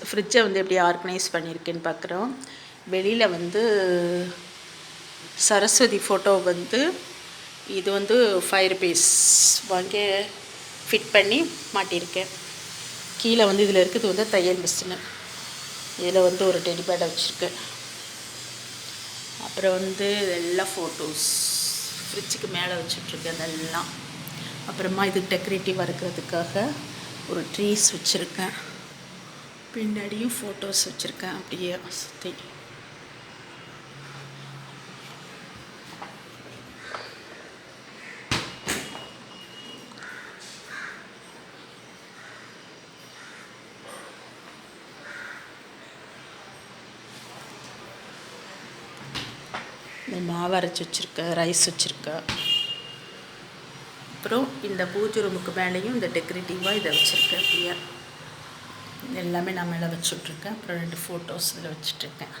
ஃப்ரிட்ஜை வந்து எப்படி ஆர்கனைஸ் பண்ணியிருக்கேன்னு பார்க்குறோம். வெளியில் வந்து சரஸ்வதி ஃபோட்டோ வந்து இது வந்து 5 rupees வாங்கி ஃபிட் பண்ணி மாட்டியிருக்கேன். கீழே வந்து இதில் இருக்குது வந்து தையல் மிஷினு. இதில் வந்து ஒரு டெடி பேடை வச்சுருக்கேன். அப்புறம் வந்து எல்லாம் ஃபோட்டோஸ் ஃப்ரிட்ஜுக்கு மேலே வச்சுட்ருக்கேன் அதெல்லாம். அப்புறமா இது டெக்கரேட்டிவாக இருக்கிறதுக்காக ஒரு ட்ரீஸ் வச்சுருக்கேன். பின்னாடியும் ஃபோட்டோஸ் வச்சுருக்கேன் அப்படியே சுற்றி. இந்த மாவு அரைச்சி வச்சுருக்கேன், ரைஸ் வச்சுருக்கேன். அப்புறம் இந்த பூஜை ரூமுக்கு மேலேயும் இந்த டெக்கரேட்டிவாக இதை வச்சுருக்கேன். அப்படியே எல்லாமே நான் மேலே வச்சுட்ருக்கேன். அப்புறம் 2 ஃபோட்டோஸ் இதில் வச்சுட்ருக்கேன்.